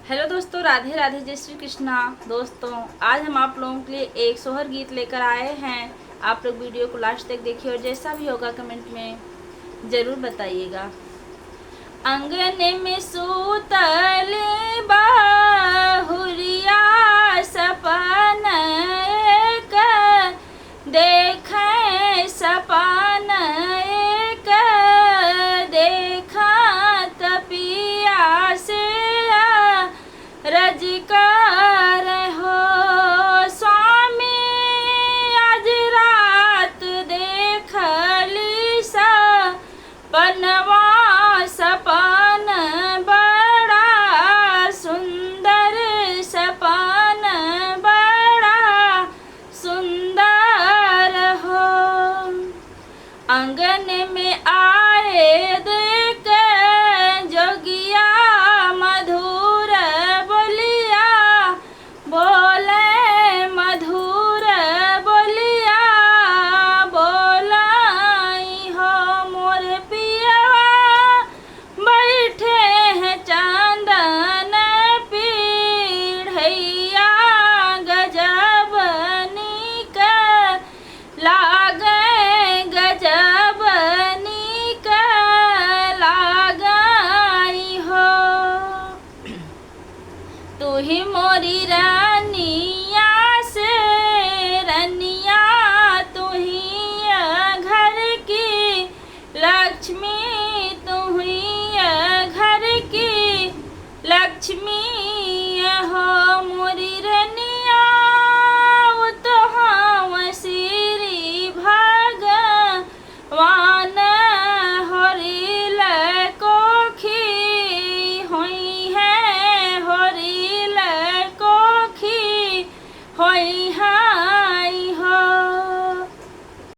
Hello दोस्तों, राधे राधे, जय श्री कृष्णा। दोस्तों, आज हम आप लोगों के लिए एक सोहर गीत लेकर आए हैं। आप लोग वीडियो को लास्ट तक देखिए और जैसा भी होगा कमेंट में ज़रूर बताइएगा। अंगने में सूतल बाहुरिया सपन एक देखें, सपन एक देखा तपिया से रजकार हो स्वामी। आज रात देखली सपनवा, सपन बड़ा सुंदर, सपन बड़ा सुंदर हो। आंगन में आए देख जोगिया मधुर बोलिया, बोले मधुर बोलिया, बोलाई हो मोर पिया बैठे हैं चांदन पीढ़ैया। गजब नीक लागे, गजब नीक लागई हो। तू ही मोरी रानिया से रनिया, तू ही घर की लक्ष्मी, तू ही घर की लक्ष्मी हो। मोरी रनिया वो तो हम श्री भगवान हरिल कोखी हुई है, हरिल कोखी हुई